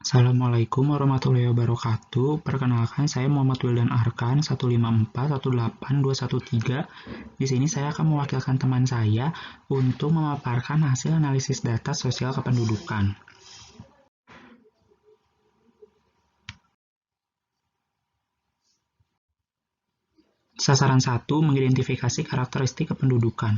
Assalamualaikum warahmatullahi wabarakatuh. Perkenalkan, saya Muhammad Wildan Arkan, 154-18213. Di sini saya akan mewakilkan teman saya untuk memaparkan hasil analisis data sosial kependudukan. Sasaran 1, mengidentifikasi karakteristik kependudukan.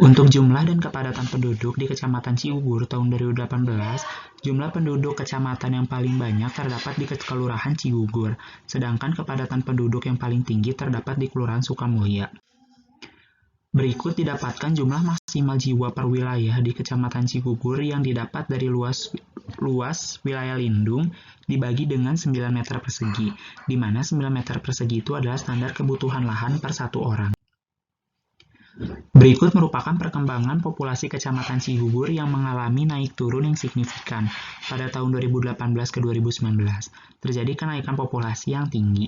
Untuk jumlah dan kepadatan penduduk di Kecamatan Ciugur tahun 2018, jumlah penduduk kecamatan yang paling banyak terdapat di Kelurahan Ciugur, sedangkan kepadatan penduduk yang paling tinggi terdapat di Kelurahan Sukamulya. Berikut didapatkan jumlah maksimal jiwa per wilayah di Kecamatan Ciugur yang didapat dari luas wilayah lindung dibagi dengan 9 meter persegi, di mana 9 meter persegi itu adalah standar kebutuhan lahan per satu orang. Berikut merupakan perkembangan populasi Kecamatan Ciugur yang mengalami naik turun yang signifikan pada tahun 2018 ke 2019. Terjadi kenaikan populasi yang tinggi.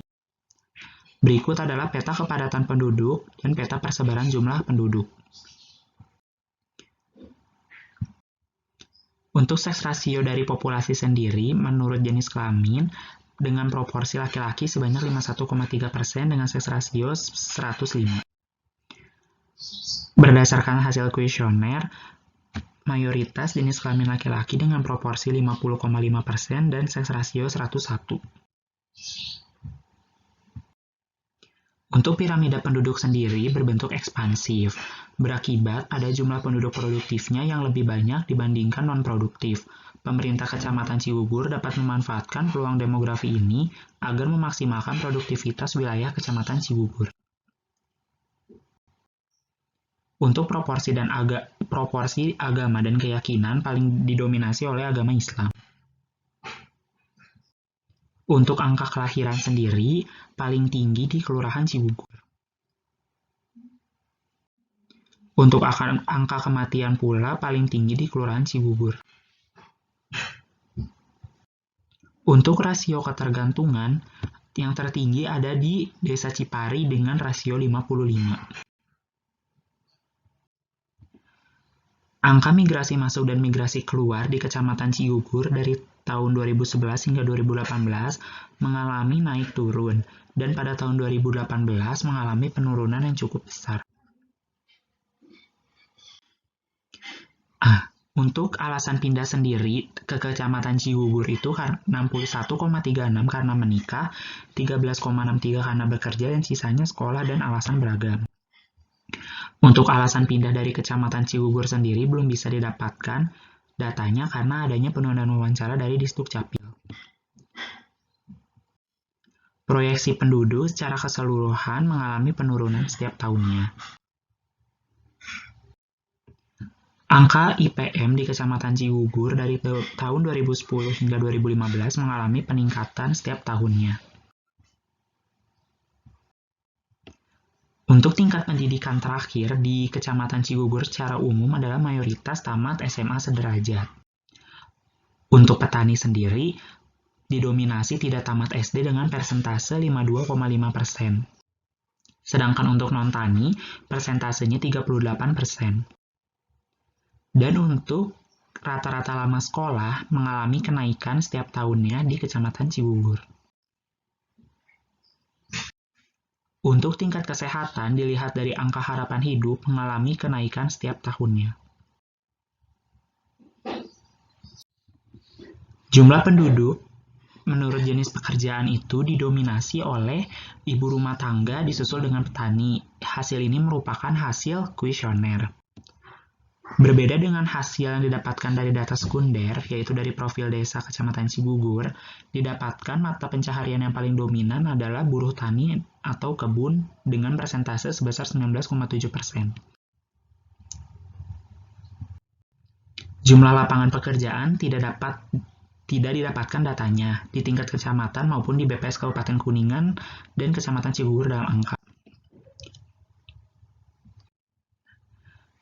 Berikut adalah peta kepadatan penduduk dan peta persebaran jumlah penduduk. Untuk seks rasio dari populasi sendiri, menurut jenis kelamin, dengan proporsi laki-laki sebanyak 51,3% dengan seks rasio 105. Berdasarkan hasil kuesioner, mayoritas jenis kelamin laki-laki dengan proporsi 50,5% dan seks rasio 101. Untuk piramida penduduk sendiri berbentuk ekspansif, berakibat ada jumlah penduduk produktifnya yang lebih banyak dibandingkan non-produktif. Pemerintah Kecamatan Ciugur dapat memanfaatkan peluang demografi ini agar memaksimalkan produktivitas wilayah Kecamatan Ciugur. Untuk proporsi agama dan keyakinan paling didominasi oleh agama Islam. Untuk angka kelahiran sendiri paling tinggi di Kelurahan Ciugur. Untuk angka kematian pula paling tinggi di Kelurahan Ciugur. Untuk rasio ketergantungan yang tertinggi ada di Desa Cipari dengan rasio 55. Angka migrasi masuk dan migrasi keluar di Kecamatan Ciugur dari tahun 2011 hingga 2018 mengalami naik turun, dan pada tahun 2018 mengalami penurunan yang cukup besar. Untuk alasan pindah sendiri ke Kecamatan Ciugur itu 61,36 karena menikah, 13,63 karena bekerja, dan sisanya sekolah dan alasan beragam. Untuk alasan pindah dari Kecamatan Ciugur sendiri belum bisa didapatkan datanya karena adanya penundaan wawancara dari Disduk Capil. Proyeksi penduduk secara keseluruhan mengalami penurunan setiap tahunnya. Angka IPM di Kecamatan Ciugur dari tahun 2010 hingga 2015 mengalami peningkatan setiap tahunnya. Untuk tingkat pendidikan terakhir di Kecamatan Ciugur secara umum adalah mayoritas tamat SMA sederajat. Untuk petani sendiri, didominasi tidak tamat SD dengan persentase 52,5%. Sedangkan untuk non-tani, persentasenya 38%. Dan untuk rata-rata lama sekolah mengalami kenaikan setiap tahunnya di Kecamatan Ciugur. Untuk tingkat kesehatan dilihat dari angka harapan hidup mengalami kenaikan setiap tahunnya. Jumlah penduduk menurut jenis pekerjaan itu didominasi oleh ibu rumah tangga disusul dengan petani. Hasil ini merupakan hasil kuesioner. Berbeda dengan hasil yang didapatkan dari data sekunder, yaitu dari profil desa Kecamatan Ciugur, didapatkan mata pencaharian yang paling dominan adalah buruh tani atau kebun dengan persentase sebesar 19,7%. Jumlah lapangan pekerjaan tidak didapatkan datanya di tingkat kecamatan maupun di BPS Kabupaten Kuningan dan Kecamatan Ciugur dalam angka.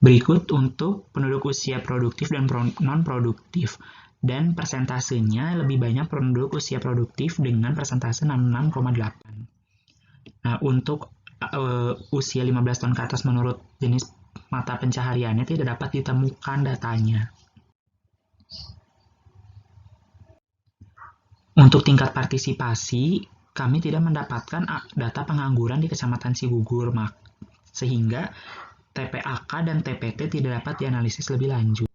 Berikut untuk penduduk usia produktif dan non-produktif, dan persentasenya lebih banyak penduduk usia produktif dengan persentase 66,8. Nah, untuk usia 15 tahun ke atas menurut jenis mata pencahariannya tidak dapat ditemukan datanya. Untuk tingkat partisipasi, kami tidak mendapatkan data pengangguran di Kecamatan Cigugur, sehingga TPAK dan TPT tidak dapat dianalisis lebih lanjut.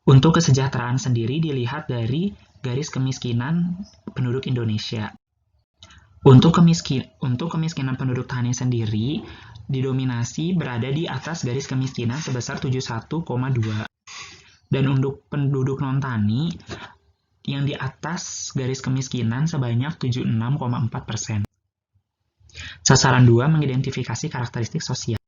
Untuk kesejahteraan sendiri dilihat dari garis kemiskinan penduduk Indonesia. Untuk kemiskinan penduduk tani sendiri didominasi berada di atas garis kemiskinan sebesar 71,2. Dan untuk penduduk non-tani yang di atas garis kemiskinan sebanyak 76,4%. Sasaran 2 mengidentifikasi karakteristik sosial.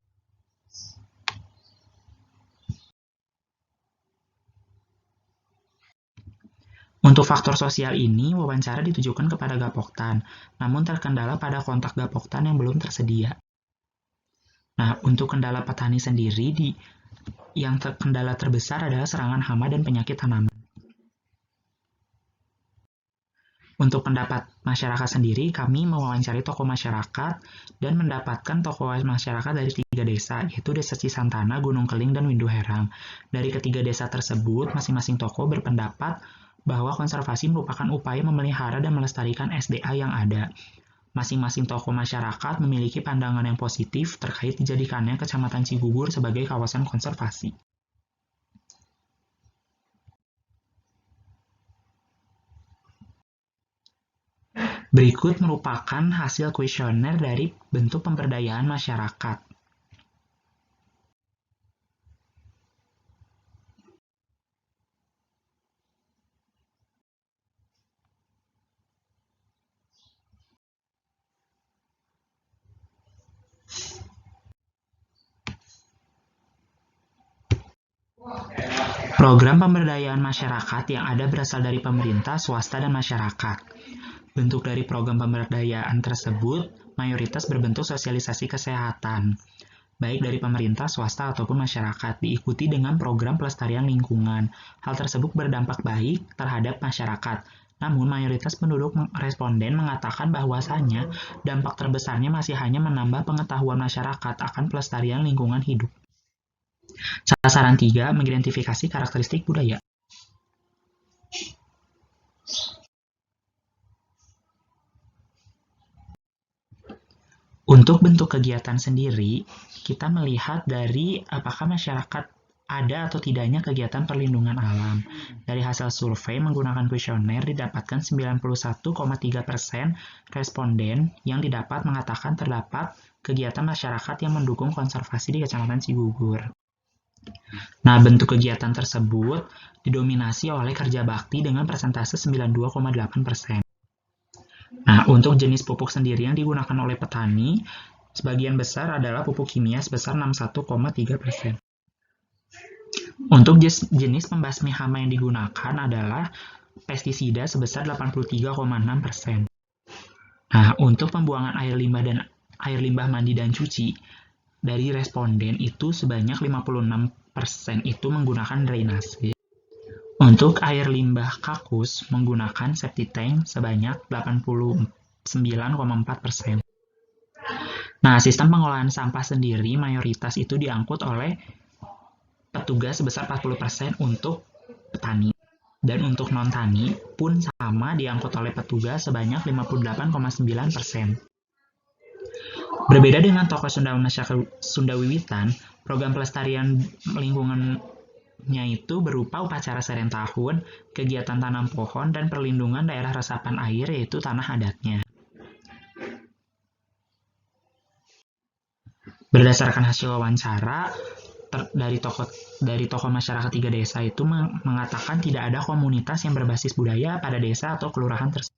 Untuk faktor sosial ini, wawancara ditujukan kepada Gapoktan, namun terkendala pada kontak Gapoktan yang belum tersedia. Nah, untuk kendala petani sendiri, kendala terbesar adalah serangan hama dan penyakit tanaman. Untuk pendapat masyarakat sendiri, kami mewawancari tokoh masyarakat dan mendapatkan tokoh masyarakat dari 3 desa, yaitu Desa Cisantana, Gunung Keling, dan Windu Herang. Dari ketiga desa tersebut, masing-masing tokoh berpendapat bahwa konservasi merupakan upaya memelihara dan melestarikan SDA yang ada. Masing-masing tokoh masyarakat memiliki pandangan yang positif terkait dijadikannya Kecamatan Cigugur sebagai kawasan konservasi. Berikut merupakan hasil kuesioner dari bentuk pemberdayaan masyarakat. Program pemberdayaan masyarakat yang ada berasal dari pemerintah, swasta, dan masyarakat. Bentuk dari program pemberdayaan tersebut mayoritas berbentuk sosialisasi kesehatan, baik dari pemerintah, swasta, ataupun masyarakat, diikuti dengan program pelestarian lingkungan. Hal tersebut berdampak baik terhadap masyarakat. Namun, mayoritas penduduk responden mengatakan bahwasannya dampak terbesarnya masih hanya menambah pengetahuan masyarakat akan pelestarian lingkungan hidup. Sasaran 3, mengidentifikasi karakteristik budaya. Untuk bentuk kegiatan sendiri, kita melihat dari apakah masyarakat ada atau tidaknya kegiatan perlindungan alam. Dari hasil survei menggunakan kuesioner didapatkan 91,3% responden yang didapat mengatakan terdapat kegiatan masyarakat yang mendukung konservasi di Kecamatan Cigugur. Nah, bentuk kegiatan tersebut didominasi oleh kerja bakti dengan persentase 92,8%. Nah, untuk jenis pupuk sendiri yang digunakan oleh petani, sebagian besar adalah pupuk kimia sebesar 61,3%. Untuk jenis pembasmi hama yang digunakan adalah pestisida sebesar 83,6%. Nah, untuk pembuangan air limbah mandi dan cuci, dari responden itu sebanyak 56% itu menggunakan drainase. Untuk air limbah kakus menggunakan septic tank sebanyak 89,4%. Nah, sistem pengolahan sampah sendiri mayoritas itu diangkut oleh petugas sebesar 40% untuk petani. Dan untuk non-tani pun sama diangkut oleh petugas sebanyak 58,9%. Berbeda dengan tokoh Sunda Wiwitan, program pelestarian lingkungannya itu berupa upacara serent tahun, kegiatan tanam pohon, dan perlindungan daerah resapan air yaitu tanah adatnya. Berdasarkan hasil wawancara, dari tokoh masyarakat 3 desa itu mengatakan tidak ada komunitas yang berbasis budaya pada desa atau kelurahan tersebut.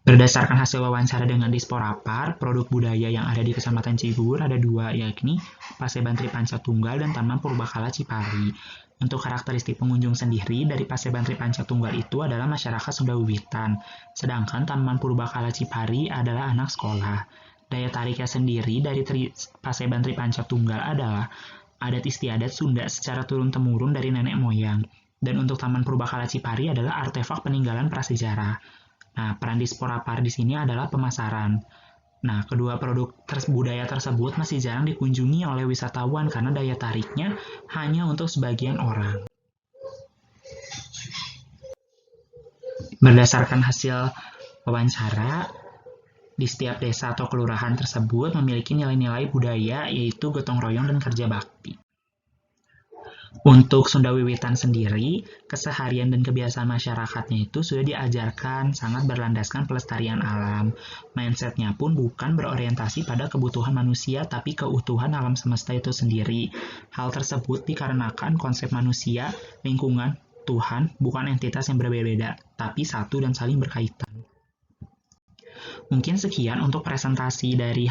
Berdasarkan hasil wawancara dengan Disporapar, produk budaya yang ada di Kecamatan Cigugur ada 2, yakni Paseban Tripanca Tunggal dan Taman Purbakala Cipari. Untuk karakteristik pengunjung sendiri, dari Paseban Tripanca Tunggal itu adalah masyarakat Sunda Wiwitan, sedangkan Taman Purbakala Cipari adalah anak sekolah. Daya tariknya sendiri dari Paseban Tripanca Tunggal adalah adat istiadat Sunda secara turun-temurun dari nenek moyang. Dan untuk Taman Purbakala Cipari adalah artefak peninggalan prasejarah. Nah, peran diaspora PAR di sini adalah pemasaran. Nah, kedua produk budaya tersebut masih jarang dikunjungi oleh wisatawan karena daya tariknya hanya untuk sebagian orang. Berdasarkan hasil wawancara, di setiap desa atau kelurahan tersebut memiliki nilai-nilai budaya yaitu gotong royong dan kerja bakti. Untuk Sunda Wiwitan sendiri, keseharian dan kebiasaan masyarakatnya itu sudah diajarkan sangat berlandaskan pelestarian alam. Mindsetnya pun bukan berorientasi pada kebutuhan manusia, tapi keutuhan alam semesta itu sendiri. Hal tersebut dikarenakan konsep manusia, lingkungan, Tuhan bukan entitas yang berbeda-beda, tapi satu dan saling berkaitan. Mungkin sekian untuk presentasi dari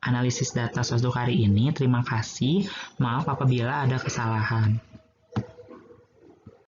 analisis data sosok hari ini. Terima kasih. Maaf apabila ada kesalahan.